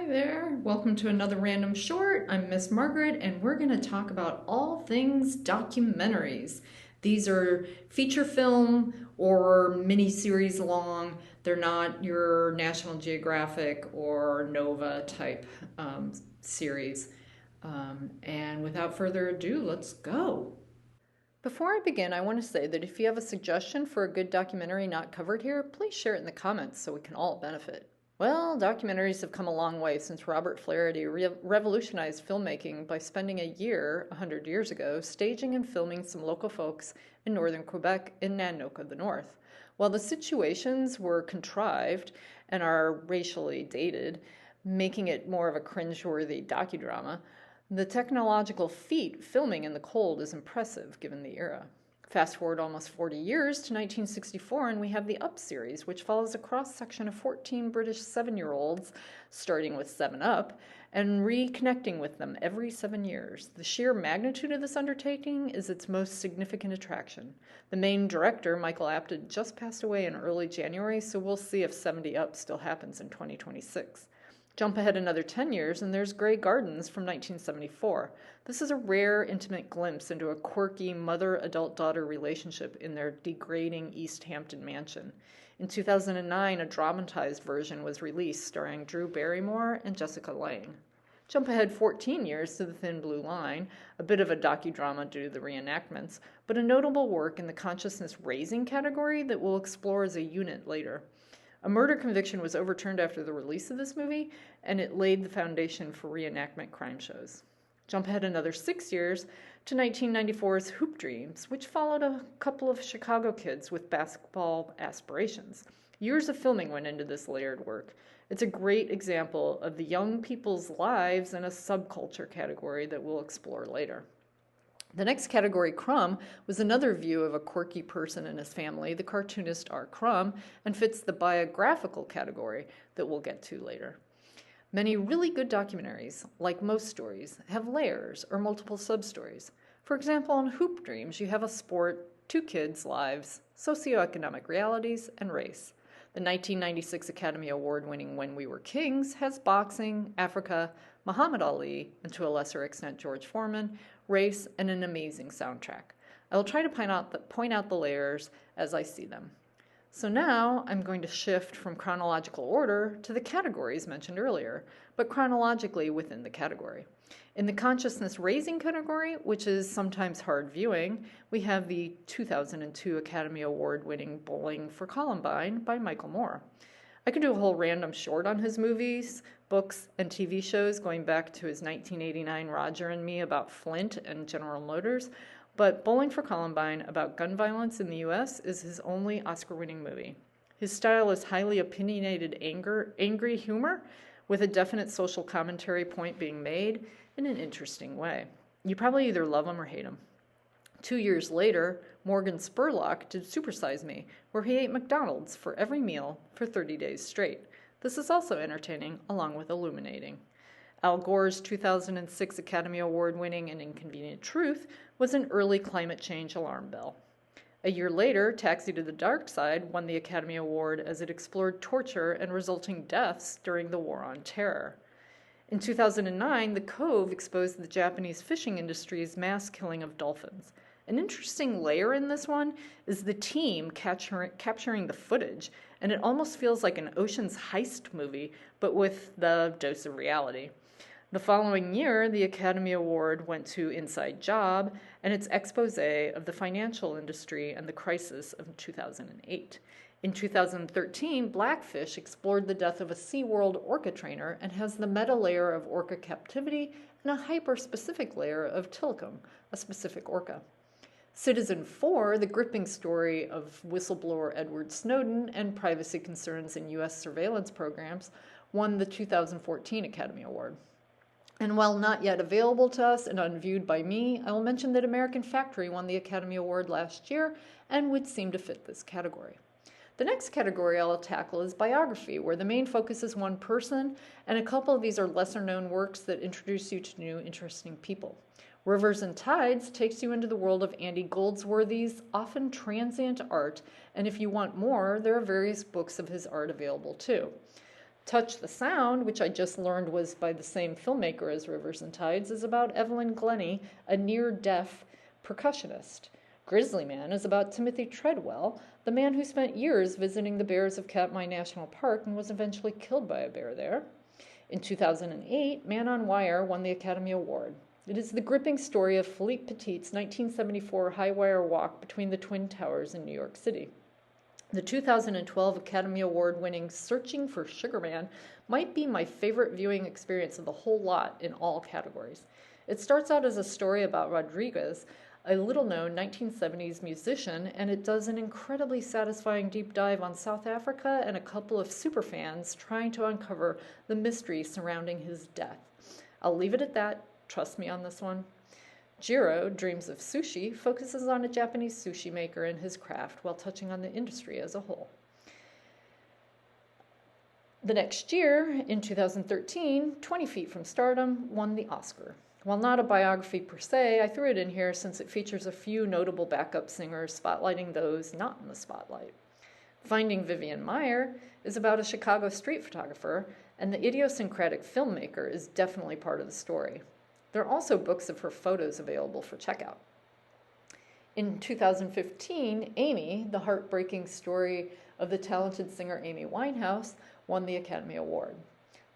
Hi there, welcome to another random short. I'm Miss Margaret, and we're going to talk about all things documentaries. These are feature film or mini series long. They're not your National Geographic or Nova type series. And without further ado, let's go. Before I begin, I want to say that if you have a suggestion for a good documentary not covered here, please share it in the comments so we can all benefit. Well, documentaries have come a long way since Robert Flaherty revolutionized filmmaking by spending a year, 100 years ago, staging and filming some local folks in northern Quebec in Nanoka, the North. While the situations were contrived and are racially dated, making it more of a cringeworthy docudrama, the technological feat filming in the cold is impressive given the era. Fast forward almost 40 years to 1964, and we have the Up series, which follows a cross section of 14 British 7-year-olds, starting with 7 Up, and reconnecting with them every 7 years. The sheer magnitude of this undertaking is its most significant attraction. The main director, Michael Apted, just passed away in early January, so we'll see if 70 Up still happens in 2026. Jump ahead another 10 years, and there's Grey Gardens from 1974. This is a rare, intimate glimpse into a quirky mother-adult-daughter relationship in their degrading East Hampton mansion. In 2009, a dramatized version was released starring Drew Barrymore and Jessica Lange. Jump ahead 14 years to The Thin Blue Line, a bit of a docudrama due to the reenactments, but a notable work in the consciousness-raising category that we'll explore as a unit later. A murder conviction was overturned after the release of this movie, and it laid the foundation for reenactment crime shows. Jump ahead another 6 years to 1994's Hoop Dreams, which followed a couple of Chicago kids with basketball aspirations. Years of filming went into this layered work. It's a great example of the young people's lives in a subculture category that we'll explore later. The next category, Crumb, was another view of a quirky person and his family, the cartoonist R. Crumb, and fits the biographical category that we'll get to later. Many really good documentaries, like most stories, have layers or multiple sub-stories. For example, in Hoop Dreams, you have a sport, 2 kids' lives, socioeconomic realities, and race. The 1996 Academy Award-winning When We Were Kings has boxing, Africa, Muhammad Ali, and to a lesser extent George Foreman, race, and an amazing soundtrack. I will try to point out the layers as I see them. So now I'm going to shift from chronological order to the categories mentioned earlier, but chronologically within the category. In the consciousness raising category, which is sometimes hard viewing, we have the 2002 Academy Award winning Bowling for Columbine by Michael Moore. I could do a whole random short on his movies, books, and TV shows going back to his 1989 Roger and Me about Flint and General Motors, but Bowling for Columbine about gun violence in the US is his only Oscar-winning movie. His style is highly opinionated angry humor with a definite social commentary point being made in an interesting way. You probably either love him or hate him. 2 years later, Morgan Spurlock did Supersize Me, where he ate McDonald's for every meal for 30 days straight. This is also entertaining, along with illuminating. Al Gore's 2006 Academy Award-winning An Inconvenient Truth was an early climate change alarm bell. A year later, Taxi to the Dark Side won the Academy Award as it explored torture and resulting deaths during the War on Terror. In 2009, The Cove exposed the Japanese fishing industry's mass killing of dolphins. An interesting layer in this one is the team capturing the footage, and it almost feels like an Ocean's Heist movie, but with the dose of reality. The following year, the Academy Award went to Inside Job and its expose of the financial industry and the crisis of 2008. In 2013, Blackfish explored the death of a SeaWorld orca trainer and has the meta layer of orca captivity and a hyper-specific layer of Tilikum, a specific orca. Citizen4, the gripping story of whistleblower Edward Snowden and privacy concerns in U.S. surveillance programs, won the 2014 Academy Award. And while not yet available to us and unviewed by me, I will mention that American Factory won the Academy Award last year and would seem to fit this category. The next category I'll tackle is biography, where the main focus is one person, and a couple of these are lesser-known works that introduce you to new, interesting people. Rivers and Tides takes you into the world of Andy Goldsworthy's often transient art, and if you want more, there are various books of his art available too. Touch the Sound, which I just learned was by the same filmmaker as Rivers and Tides, is about Evelyn Glennie, a near-deaf percussionist. Grizzly Man is about Timothy Treadwell, the man who spent years visiting the bears of Katmai National Park and was eventually killed by a bear there. In 2008, Man on Wire won the Academy Award. It is the gripping story of Philippe Petit's 1974 high-wire walk between the Twin Towers in New York City. The 2012 Academy Award-winning Searching for Sugar Man might be my favorite viewing experience of the whole lot in all categories. It starts out as a story about Rodriguez, a little-known 1970s musician, and it does an incredibly satisfying deep dive on South Africa and a couple of superfans trying to uncover the mystery surrounding his death. I'll leave it at that. Trust me on this one. Jiro, Dreams of Sushi, focuses on a Japanese sushi maker and his craft while touching on the industry as a whole. The next year, in 2013, 20 Feet from Stardom won the Oscar. While not a biography per se, I threw it in here since it features a few notable backup singers spotlighting those not in the spotlight. Finding Vivian Maier is about a Chicago street photographer, and the idiosyncratic filmmaker is definitely part of the story. There are also books of her photos available for checkout. In 2015, Amy, the heartbreaking story of the talented singer Amy Winehouse, won the Academy Award.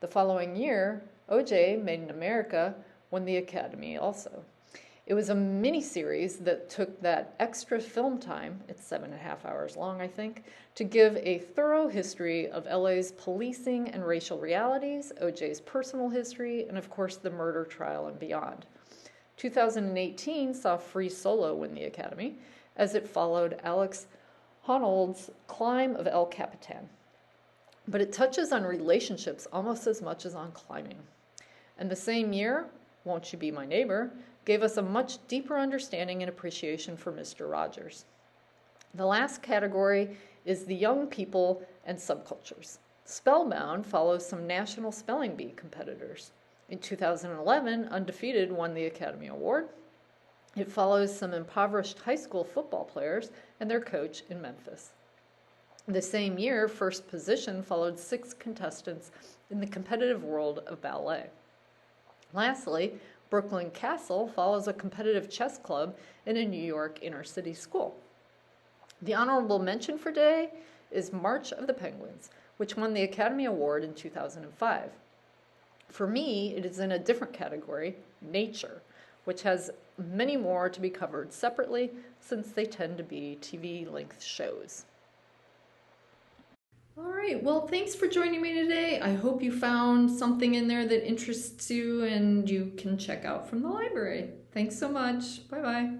The following year, O.J. Made in America won the Academy also. It was a mini-series that took that extra film time, it's 7.5 hours long, I think, to give a thorough history of LA's policing and racial realities, OJ's personal history, and of course the murder trial and beyond. 2018 saw Free Solo win the Academy, as it followed Alex Honnold's climb of El Capitan. But it touches on relationships almost as much as on climbing. And the same year, Won't You Be My Neighbor gave us a much deeper understanding and appreciation for Mr. Rogers. The last category is the young people and subcultures. Spellbound follows some National Spelling Bee competitors. In 2011, Undefeated won the Academy Award. It follows some impoverished high school football players and their coach in Memphis. The same year, First Position followed 6 contestants in the competitive world of ballet. Lastly, Brooklyn Castle follows a competitive chess club in a New York inner-city school. The honorable mention for today is March of the Penguins, which won the Academy Award in 2005. For me, it is in a different category, nature, which has many more to be covered separately since they tend to be TV-length shows. All right, well, thanks for joining me today. I hope you found something in there that interests you and you can check out from the library. Thanks so much. Bye-bye.